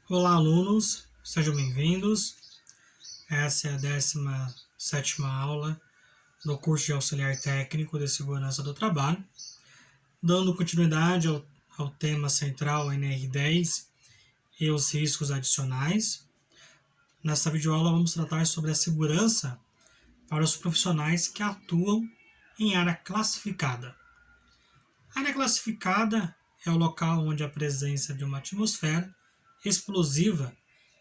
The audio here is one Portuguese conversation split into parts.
Olá, alunos, sejam bem-vindos. Essa é a 17ª aula do curso de Auxiliar Técnico de Segurança do Trabalho. Dando continuidade ao tema central NR10 e os riscos adicionais. Nesta videoaula vamos tratar sobre a segurança para os profissionais que atuam em área classificada. A área classificada é o local onde a presença de uma atmosfera explosiva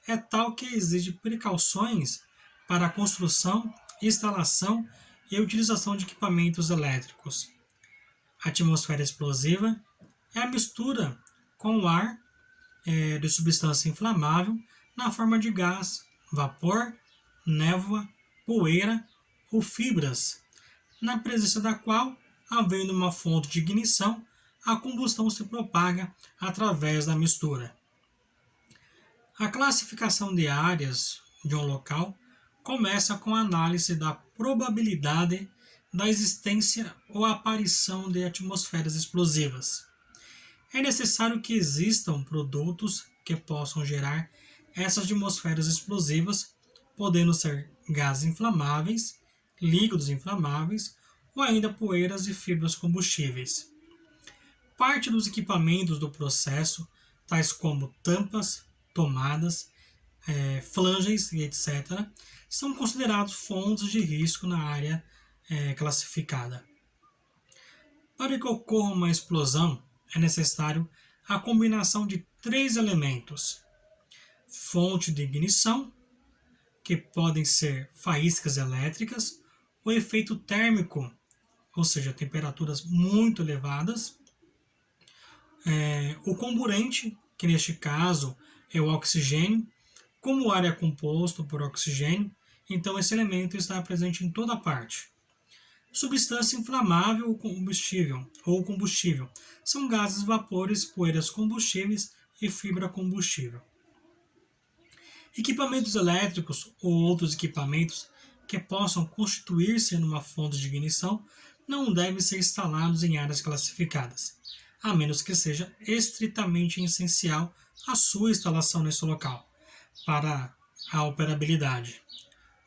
é tal que exige precauções para a construção, instalação e utilização de equipamentos elétricos. A atmosfera explosiva é a mistura com o ar de substância inflamável na forma de gás, vapor, névoa, poeira ou fibras, na presença da qual, havendo uma fonte de ignição, a combustão se propaga através da mistura. A classificação de áreas de um local começa com a análise da probabilidade da existência ou aparição de atmosferas explosivas. É necessário que existam produtos que possam gerar essas atmosferas explosivas, podendo ser gases inflamáveis, líquidos inflamáveis ou ainda poeiras e fibras combustíveis. Parte dos equipamentos do processo, tais como tampas, tomadas, flanges e etc., são considerados fontes de risco na área classificada. Para que ocorra uma explosão, é necessário a combinação de 3 elementos: fonte de ignição, que podem ser faíscas elétricas, o efeito térmico, ou seja, temperaturas muito elevadas, o comburente, que neste caso é o oxigênio. Como o ar é composto por oxigênio, então esse elemento está presente em toda parte. Substância inflamável ou combustível são gases, vapores, poeiras combustíveis e fibra combustível. Equipamentos elétricos ou outros equipamentos que possam constituir-se numa fonte de ignição não devem ser instalados em áreas classificadas, a menos que seja estritamente essencial a sua instalação nesse local, para a operabilidade.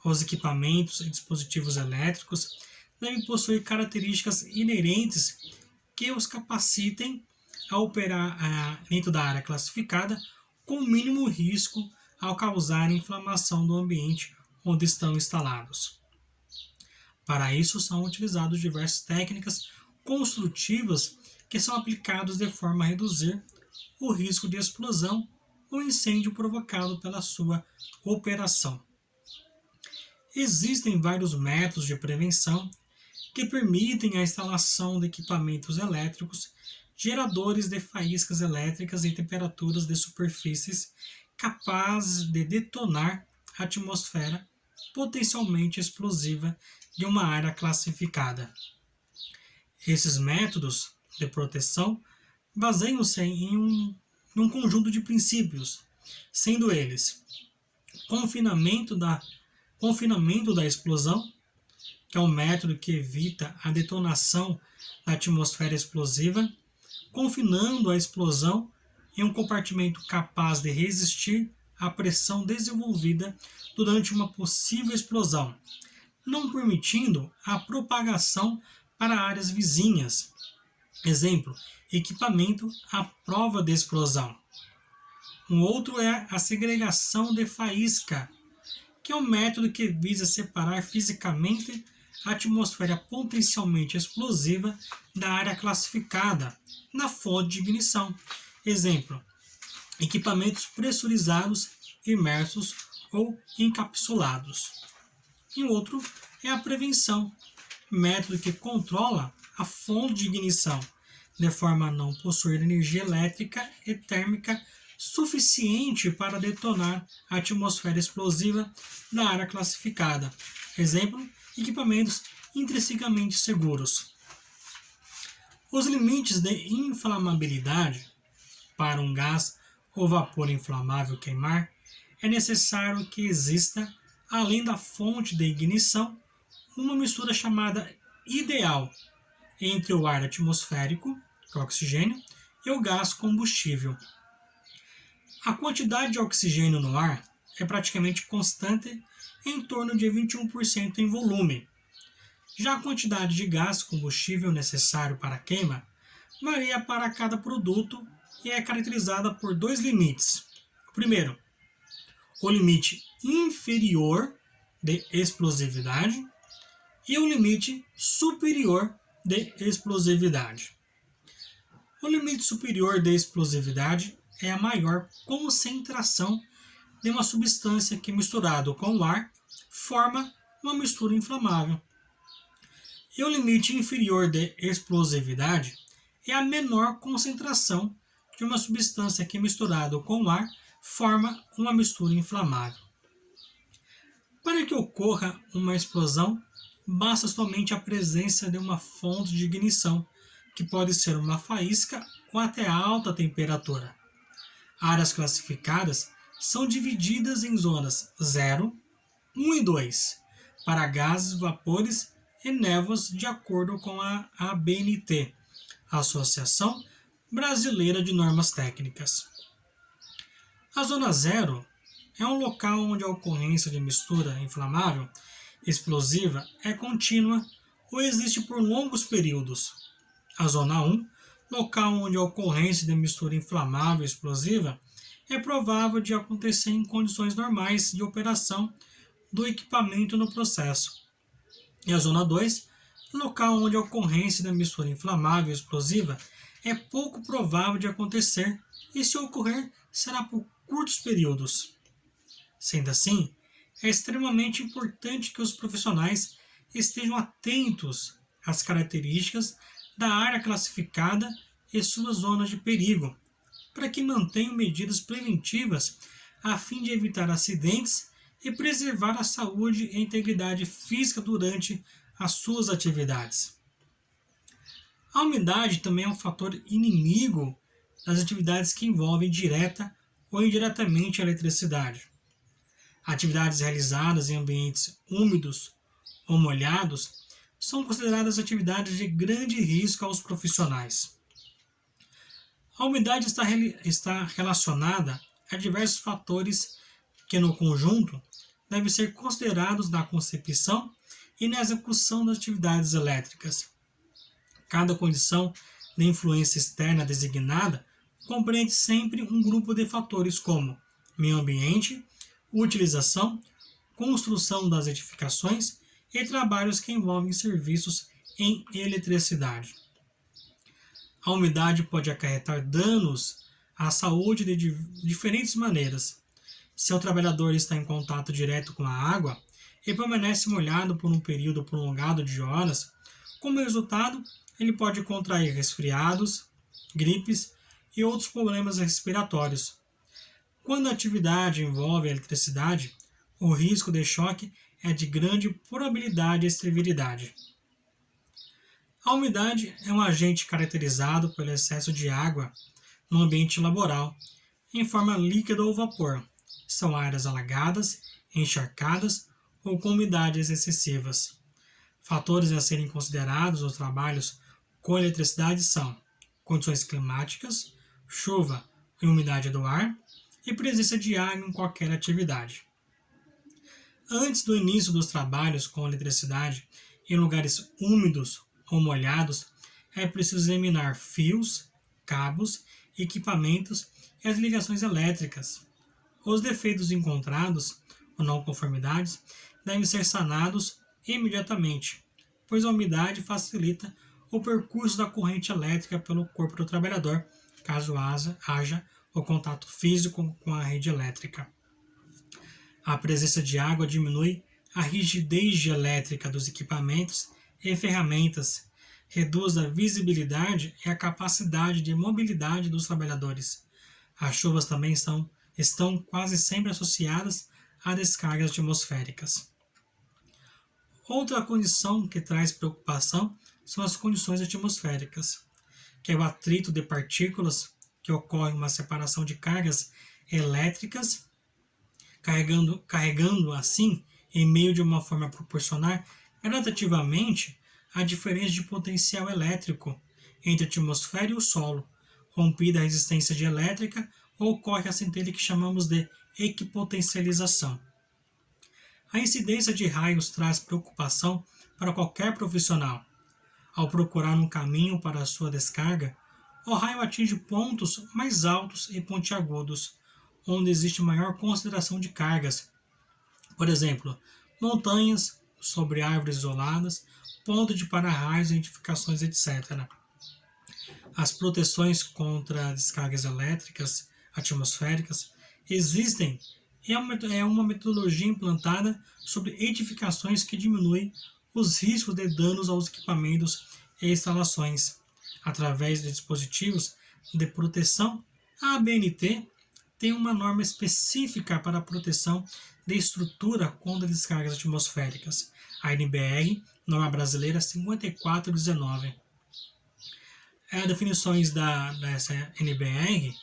Os equipamentos e dispositivos elétricos devem possuir características inerentes que os capacitem a operar dentro da área classificada com o mínimo risco ao causar inflamação do ambiente onde estão instalados. Para isso são utilizadas diversas técnicas construtivas que são aplicadas de forma a reduzir o risco de explosão ou incêndio provocado pela sua operação. Existem vários métodos de prevenção que permitem a instalação de equipamentos elétricos, geradores de faíscas elétricas em temperaturas de superfícies capazes de detonar a atmosfera potencialmente explosiva de uma área classificada. Esses métodos de proteção baseiam-se em um conjunto de princípios, sendo eles confinamento da explosão, que é um método que evita a detonação da atmosfera explosiva, confinando a explosão em um compartimento capaz de resistir à pressão desenvolvida durante uma possível explosão, não permitindo a propagação para áreas vizinhas. Exemplo, equipamento à prova de explosão. Um outro é a segregação de faísca, que é um método que visa separar fisicamente a atmosfera potencialmente explosiva da área classificada na fonte de ignição. Exemplo, equipamentos pressurizados, imersos ou encapsulados. E o outro é a prevenção, método que controla a fonte de ignição, de forma a não possuir energia elétrica e térmica suficiente para detonar a atmosfera explosiva da área classificada. Exemplo, equipamentos intrinsecamente seguros. Os limites de inflamabilidade para um gás ou vapor inflamável queimar, é necessário que exista, além da fonte de ignição, uma mistura chamada ideal entre o ar atmosférico, que é o oxigênio, e o gás combustível. A quantidade de oxigênio no ar é praticamente constante em torno de 21% em volume. Já a quantidade de gás combustível necessário para a queima varia para cada produto e é caracterizada por dois limites. O primeiro, o limite inferior de explosividade e o limite superior de explosividade. O limite superior de explosividade é a maior concentração de uma substância que, misturado com o ar, forma uma mistura inflamável. E o limite inferior de explosividade é a menor concentração de uma substância que, misturado com o ar, forma uma mistura inflamável. Para que ocorra uma explosão, basta somente a presença de uma fonte de ignição, que pode ser uma faísca ou até alta temperatura. Áreas classificadas são divididas em zonas 0, 1 e 2, para gases, vapores e névoas, de acordo com a ABNT, Associação Brasileira de Normas Técnicas. A zona 0 é um local onde a ocorrência de mistura inflamável explosiva é contínua ou existe por longos períodos. A zona 1, local onde a ocorrência de mistura inflamável explosiva é provável de acontecer em condições normais de operação do equipamento no processo. E a zona 2, local onde a ocorrência da mistura inflamável explosiva é pouco provável de acontecer e, se ocorrer, será por curtos períodos. Sendo assim, é extremamente importante que os profissionais estejam atentos às características da área classificada e suas zonas de perigo, para que mantenham medidas preventivas a fim de evitar acidentes e preservar a saúde e integridade física durante as suas atividades. A umidade também é um fator inimigo das atividades que envolvem direta ou indiretamente a eletricidade. Atividades realizadas em ambientes úmidos ou molhados são consideradas atividades de grande risco aos profissionais. A umidade está relacionada a diversos fatores que, no conjunto, devem ser considerados na concepção e na execução das atividades elétricas. Cada condição de influência externa designada compreende sempre um grupo de fatores como meio ambiente, utilização, construção das edificações e trabalhos que envolvem serviços em eletricidade. A umidade pode acarretar danos à saúde de diferentes maneiras. Se o trabalhador está em contato direto com a água e permanece molhado por um período prolongado de horas, como resultado, ele pode contrair resfriados, gripes e outros problemas respiratórios. Quando a atividade envolve a eletricidade, o risco de choque é de grande probabilidade e severidade. A umidade é um agente caracterizado pelo excesso de água no ambiente laboral, em forma líquida ou vapor. São áreas alagadas, encharcadas ou com umidades excessivas. Fatores a serem considerados nos trabalhos com eletricidade são condições climáticas, chuva e umidade do ar e presença de água em qualquer atividade. Antes do início dos trabalhos com eletricidade em lugares úmidos ou molhados, é preciso examinar fios, cabos, equipamentos e as ligações elétricas. Os defeitos encontrados ou não conformidades devem ser sanados imediatamente, pois a umidade facilita o percurso da corrente elétrica pelo corpo do trabalhador, caso haja o contato físico com a rede elétrica. A presença de água diminui a rigidez elétrica dos equipamentos e ferramentas, reduz a visibilidade e a capacidade de mobilidade dos trabalhadores. As chuvas também estão quase sempre associadas a descargas atmosféricas. Outra condição que traz preocupação são as condições atmosféricas, que é o atrito de partículas, que ocorre uma separação de cargas elétricas, carregando assim, em meio de uma forma proporcional, gradativamente a diferença de potencial elétrico entre a atmosfera e o solo, rompida a resistência dielétrica, ocorre a centelha que chamamos de equipotencialização. A incidência de raios traz preocupação para qualquer profissional. Ao procurar um caminho para a sua descarga, o raio atinge pontos mais altos e pontiagudos, onde existe maior concentração de cargas. Por exemplo, montanhas, sobre árvores isoladas, ponto de para-raios, identificações, etc. As proteções contra descargas elétricas atmosféricas existem e é uma metodologia implantada sobre edificações que diminui os riscos de danos aos equipamentos e instalações. Através de dispositivos de proteção, a ABNT tem uma norma específica para a proteção de estrutura contra descargas atmosféricas, a NBR, norma brasileira 5419. As definições dessa NBR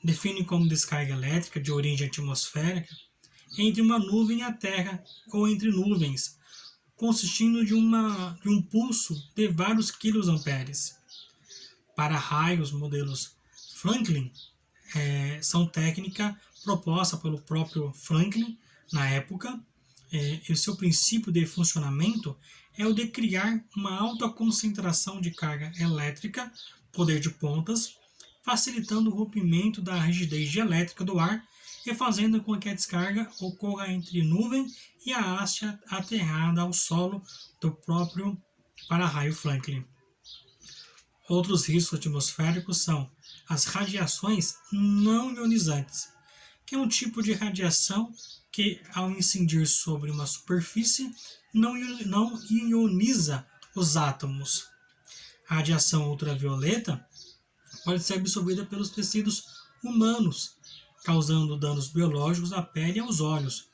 definem como descarga elétrica de origem atmosférica entre uma nuvem e a Terra ou entre nuvens, consistindo de um pulso de vários quiloamperes. Para raios, modelos Franklin são técnica proposta pelo próprio Franklin na época, e seu princípio de funcionamento é o de criar uma alta concentração de carga elétrica, poder de pontas, facilitando o rompimento da rigidez dielétrica do ar e fazendo com que a descarga ocorra entre nuvem e a haste aterrada ao solo do próprio para-raio Franklin. Outros riscos atmosféricos são as radiações não ionizantes, que é um tipo de radiação que, ao incidir sobre uma superfície, não ioniza os átomos. A radiação ultravioleta pode ser absorvida pelos tecidos humanos, causando danos biológicos à pele e aos olhos.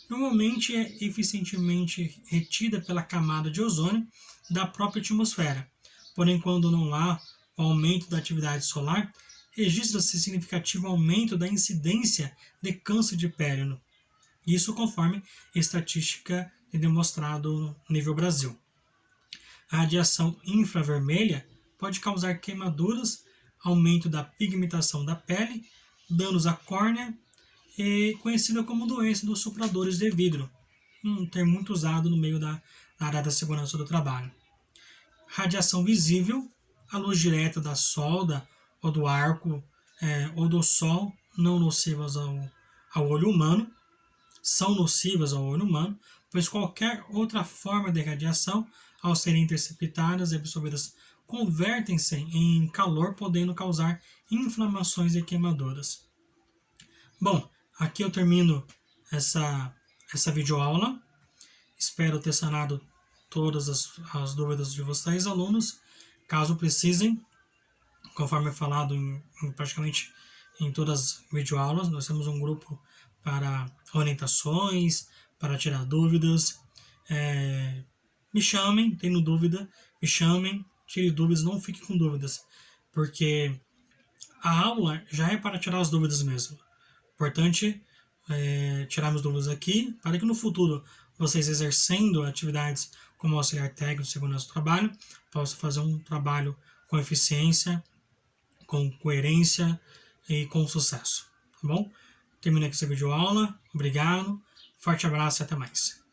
Normalmente é eficientemente retida pela camada de ozônio da própria atmosfera. Porém, quando não há o aumento da atividade solar, registra-se significativo aumento da incidência de câncer de pele. Isso conforme estatística demonstrado no nível Brasil. A radiação infravermelha pode causar queimaduras, aumento da pigmentação da pele, danos à córnea e conhecida como doença dos sopradores de vidro, um termo muito usado no meio da área da segurança do trabalho. Radiação visível, a luz direta da solda ou do arco ou do sol, não nocivas ao olho humano, são nocivas ao olho humano, pois qualquer outra forma de radiação, ao serem interceptadas e absorvidas, convertem-se em calor, podendo causar inflamações e queimaduras. Bom, aqui eu termino essa videoaula. Espero ter sanado todas as dúvidas de vocês, alunos. Caso precisem, conforme é falado praticamente em todas as videoaulas, nós temos um grupo para orientações, para tirar dúvidas. Me chamem, tendo dúvida, me chamem, tire dúvidas, não fique com dúvidas, porque a aula já é para tirar as dúvidas mesmo. Importante tirarmos dúvidas aqui, para que no futuro vocês exercendo atividades como auxiliar técnico de segurança do trabalho, possam fazer um trabalho com eficiência, com coerência e com sucesso, tá bom? Termino aqui essa videoaula, obrigado, forte abraço e até mais.